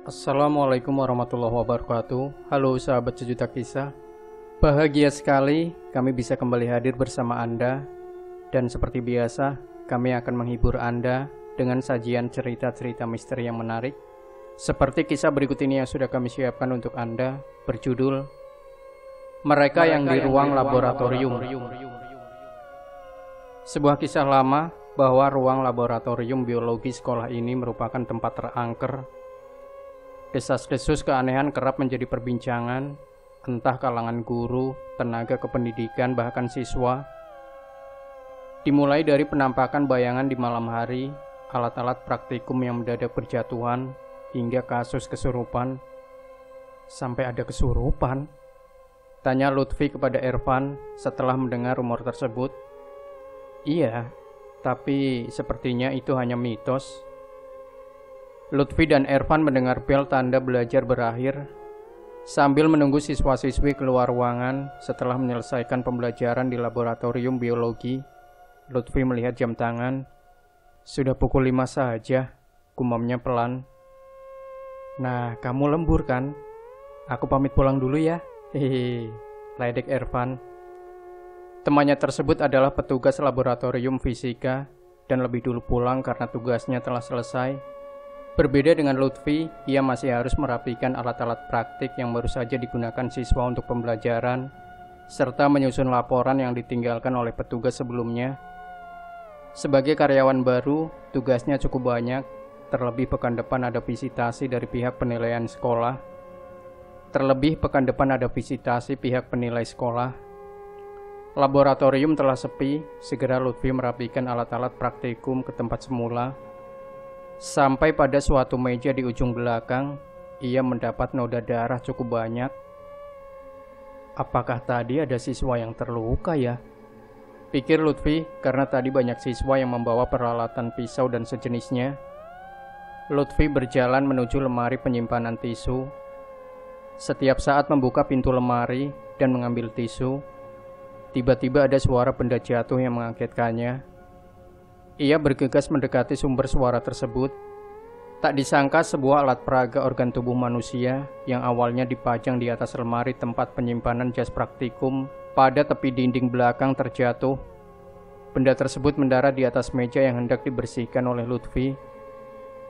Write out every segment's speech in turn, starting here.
Assalamualaikum warahmatullahi wabarakatuh. Halo sahabat sejuta kisah. Bahagia sekali kami bisa kembali hadir bersama Anda. Dan seperti biasa, kami akan menghibur Anda dengan sajian cerita-cerita misteri yang menarik. Seperti kisah berikut ini yang sudah kami siapkan untuk Anda, berjudul Mereka yang di Ruang Laboratorium. Sebuah kisah lama bahwa ruang laboratorium biologi sekolah ini merupakan tempat terangker. Desas-desus keanehan kerap menjadi perbincangan, entah kalangan guru, tenaga kependidikan, bahkan siswa. Dimulai dari penampakan bayangan di malam hari, alat-alat praktikum yang mendadak berjatuhan, hingga kasus kesurupan. Sampai ada kesurupan? Tanya Lutfi kepada Ervan setelah mendengar rumor tersebut. Iya, tapi sepertinya itu hanya mitos. Lutfi dan Ervan mendengar bel tanda belajar berakhir. Sambil menunggu siswa-siswi keluar ruangan setelah menyelesaikan pembelajaran di laboratorium biologi, Lutfi melihat jam tangan. Sudah pukul 5 saja, gumamnya pelan. Nah, kamu lembur kan? Aku pamit pulang dulu ya. Hehehe, ledek Ervan. Temannya tersebut adalah petugas laboratorium fisika dan lebih dulu pulang karena tugasnya telah selesai. Berbeda dengan Lutfi, ia masih harus merapikan alat-alat praktik yang baru saja digunakan siswa untuk pembelajaran, serta menyusun laporan yang ditinggalkan oleh petugas sebelumnya. Sebagai karyawan baru, tugasnya cukup banyak, terlebih pekan depan ada visitasi dari pihak penilaian sekolah. Laboratorium telah sepi, segera Lutfi merapikan alat-alat praktikum ke tempat semula. Sampai pada suatu meja di ujung belakang, ia mendapat noda darah cukup banyak. Apakah tadi ada siswa yang terluka ya? Pikir Lutfi, karena tadi banyak siswa yang membawa peralatan pisau dan sejenisnya. Lutfi berjalan menuju lemari penyimpanan tisu. Setiap saat membuka pintu lemari dan mengambil tisu, tiba-tiba ada suara benda jatuh yang mengagetkannya. Ia bergegas mendekati sumber suara tersebut. Tak disangka sebuah alat peraga organ tubuh manusia yang awalnya dipajang di atas lemari tempat penyimpanan jas praktikum pada tepi dinding belakang terjatuh. Benda tersebut mendarat di atas meja yang hendak dibersihkan oleh Lutfi.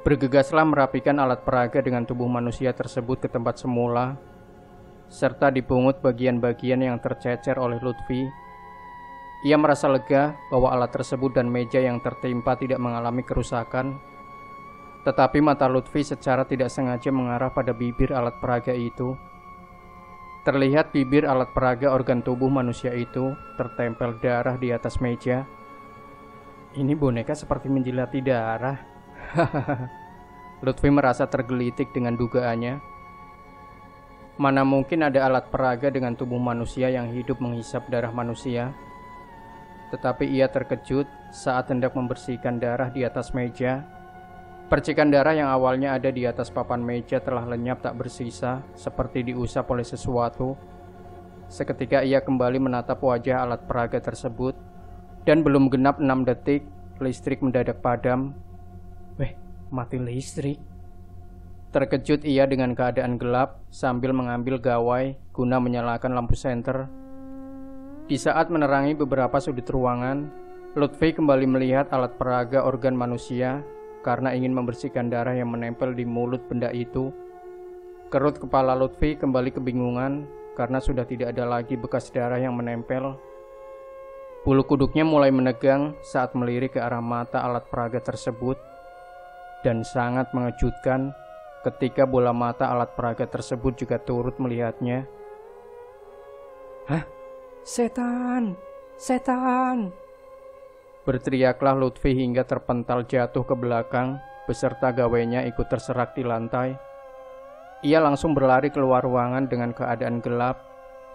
Bergegaslah merapikan alat peraga dengan tubuh manusia tersebut ke tempat semula, serta dipungut bagian-bagian yang tercecer oleh Lutfi. Ia merasa lega bahwa alat tersebut dan meja yang tertimpa tidak mengalami kerusakan. Tetapi mata Lutfi secara tidak sengaja mengarah pada bibir alat peraga itu. Terlihat bibir alat peraga organ tubuh manusia itu tertempel darah di atas meja. Ini boneka seperti menjilati darah. Lutfi merasa tergelitik dengan dugaannya. Mana mungkin ada alat peraga dengan tubuh manusia yang hidup menghisap darah manusia. Tetapi ia terkejut saat hendak membersihkan darah di atas meja. Percikan darah yang awalnya ada di atas papan meja telah lenyap tak bersisa, seperti diusap oleh sesuatu. Seketika ia kembali menatap wajah alat peraga tersebut, dan belum genap 6 detik, listrik mendadak padam. Mati listrik. Terkejut ia dengan keadaan gelap sambil mengambil gawai guna menyalakan lampu senter. Di saat menerangi beberapa sudut ruangan, Lutfi kembali melihat alat peraga organ manusia karena ingin membersihkan darah yang menempel di mulut benda itu. Kerut kepala Lutfi kembali kebingungan karena sudah tidak ada lagi bekas darah yang menempel. Bulu kuduknya mulai menegang saat melirik ke arah mata alat peraga tersebut. Dan sangat mengejutkan ketika bola mata alat peraga tersebut juga turut melihatnya. Hah? Setan! Setan! Berteriaklah Lutfi hingga terpental jatuh ke belakang, beserta gawainya ikut terserak di lantai. Ia langsung berlari keluar ruangan dengan keadaan gelap,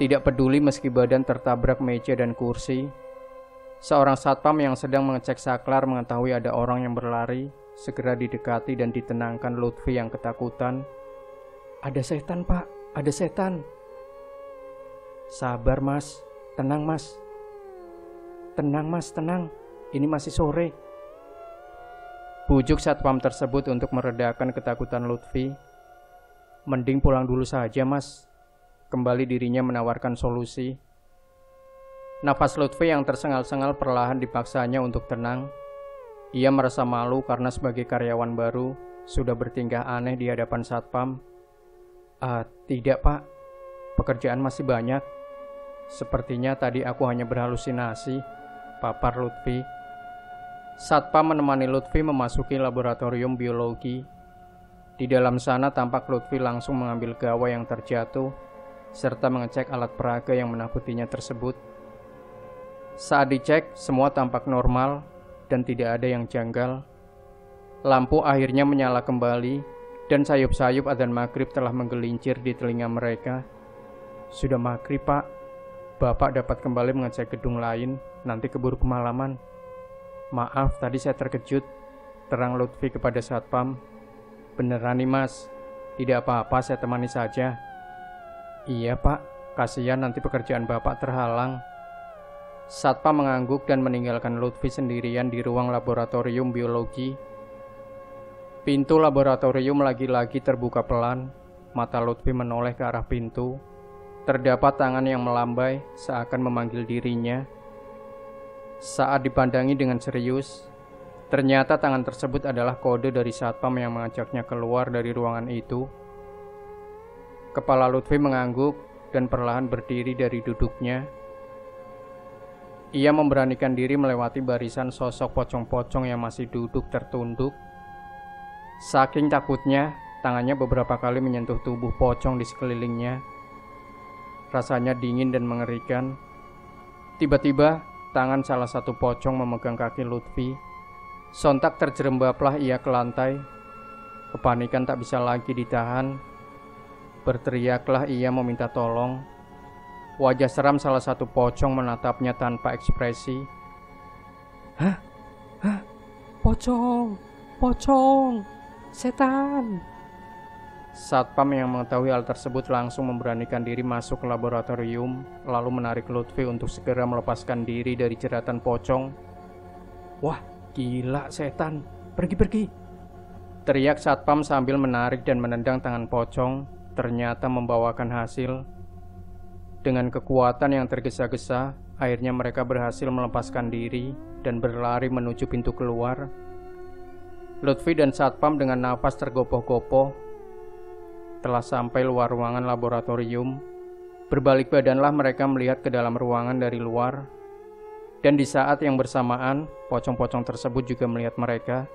Tidak peduli meski badan tertabrak meja dan kursi, seorang satpam yang sedang mengecek saklar mengetahui ada orang yang berlari, segera didekati dan ditenangkan Lutfi yang ketakutan. "Ada setan, Pak, ada setan." "Sabar, Mas. Tenang, Mas. Tenang, Mas, tenang. Ini masih sore." Bujuk satpam tersebut untuk meredakan ketakutan Lutfi. "Mending pulang dulu saja, Mas." Kembali dirinya menawarkan solusi. Nafas Lutfi yang tersengal-sengal perlahan dipaksanya untuk tenang. Ia merasa malu karena sebagai karyawan baru sudah bertingkah aneh di hadapan satpam. Tidak, Pak. Pekerjaan masih banyak. Sepertinya tadi aku hanya berhalusinasi," papar Lutfi. Satpam menemani Lutfi memasuki laboratorium biologi. Di dalam sana tampak Lutfi langsung mengambil gawai yang terjatuh serta mengecek alat peraga yang menakutinya tersebut. Saat dicek, semua tampak normal dan tidak ada yang janggal. Lampu akhirnya menyala kembali dan sayup-sayup adzan maghrib telah menggelincir di telinga mereka. "Sudah maghrib, Pak. Bapak dapat kembali mengecek gedung lain, nanti keburu kemalaman." "Maaf, tadi saya terkejut," terang Lutfi kepada satpam. "Beneran nih, Mas. Tidak apa-apa, saya temani saja." "Iya, Pak. Kasihan nanti pekerjaan Bapak terhalang." Satpam mengangguk dan meninggalkan Lutfi sendirian di ruang laboratorium biologi. Pintu laboratorium lagi-lagi terbuka pelan. Mata Lutfi menoleh ke arah pintu. Terdapat tangan yang melambai seakan memanggil dirinya. Saat dipandangi dengan serius, ternyata tangan tersebut adalah kode dari satpam yang mengajaknya keluar dari ruangan itu. Kepala Lutfi mengangguk dan perlahan berdiri dari duduknya. Ia memberanikan diri melewati barisan sosok pocong-pocong yang masih duduk tertunduk. Saking takutnya, tangannya beberapa kali menyentuh tubuh pocong di sekelilingnya. Rasanya dingin dan mengerikan. Tiba-tiba, tangan salah satu pocong memegang kaki Lutfi. Sontak terjerembablah ia ke lantai. Kepanikan tak bisa lagi ditahan. Berteriaklah ia meminta tolong. Wajah seram salah satu pocong menatapnya tanpa ekspresi. Hah? Pocong! Pocong! Setan! Satpam yang mengetahui hal tersebut langsung memberanikan diri masuk ke laboratorium, lalu menarik Lutfi untuk segera melepaskan diri dari jeratan pocong. "Wah, gila setan! Pergi! Teriak satpam sambil menarik dan menendang tangan pocong. Ternyata membawakan hasil. Dengan kekuatan yang tergesa-gesa, akhirnya mereka berhasil melepaskan diri dan berlari menuju pintu keluar. Lutfi dan satpam dengan nafas tergopoh-gopoh telah sampai luar ruangan laboratorium. Berbalik badanlah mereka melihat ke dalam ruangan dari luar. Dan di saat yang bersamaan, pocong-pocong tersebut juga melihat mereka.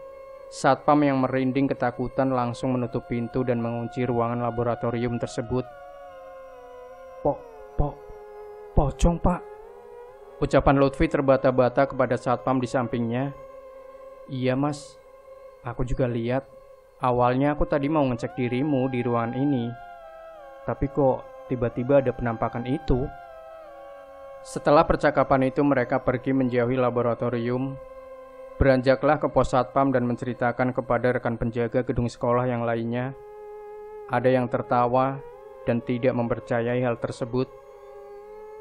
Satpam yang merinding ketakutan langsung menutup pintu dan mengunci ruangan laboratorium tersebut. Pocong, Pak." Ucapan Lutfi terbata-bata kepada satpam di sampingnya. "Iya, Mas. Aku juga lihat. Awalnya aku tadi mau ngecek dirimu di ruangan ini. Tapi kok tiba-tiba ada penampakan itu." Setelah percakapan itu mereka pergi menjauhi laboratorium. Beranjaklah ke pos satpam dan menceritakan kepada rekan penjaga gedung sekolah yang lainnya. Ada yang tertawa dan tidak mempercayai hal tersebut.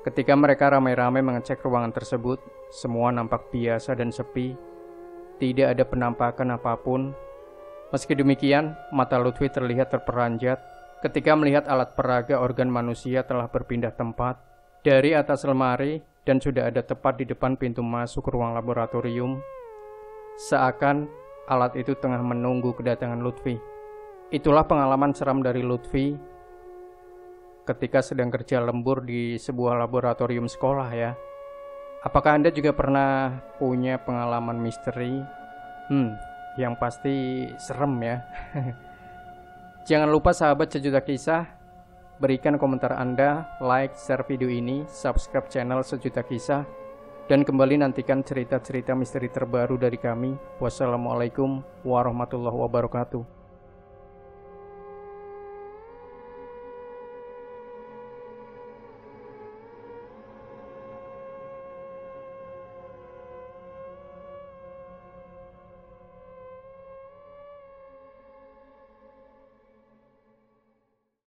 Ketika mereka ramai-ramai mengecek ruangan tersebut, semua nampak biasa dan sepi. Tidak ada penampakan apapun. Meski demikian, mata Lutfi terlihat terperanjat ketika melihat alat peraga organ manusia telah berpindah tempat dari atas lemari dan sudah ada tepat di depan pintu masuk ruang laboratorium. Seakan alat itu tengah menunggu kedatangan Lutfi. Itulah pengalaman seram dari Lutfi ketika sedang kerja lembur di sebuah laboratorium sekolah ya. Apakah Anda juga pernah punya pengalaman misteri? Yang pasti serem ya. Jangan lupa sahabat Sejuta Kisah, berikan komentar Anda, like, share video ini, subscribe channel Sejuta Kisah, dan kembali nantikan cerita-cerita misteri terbaru dari kami. Wassalamualaikum warahmatullahi wabarakatuh.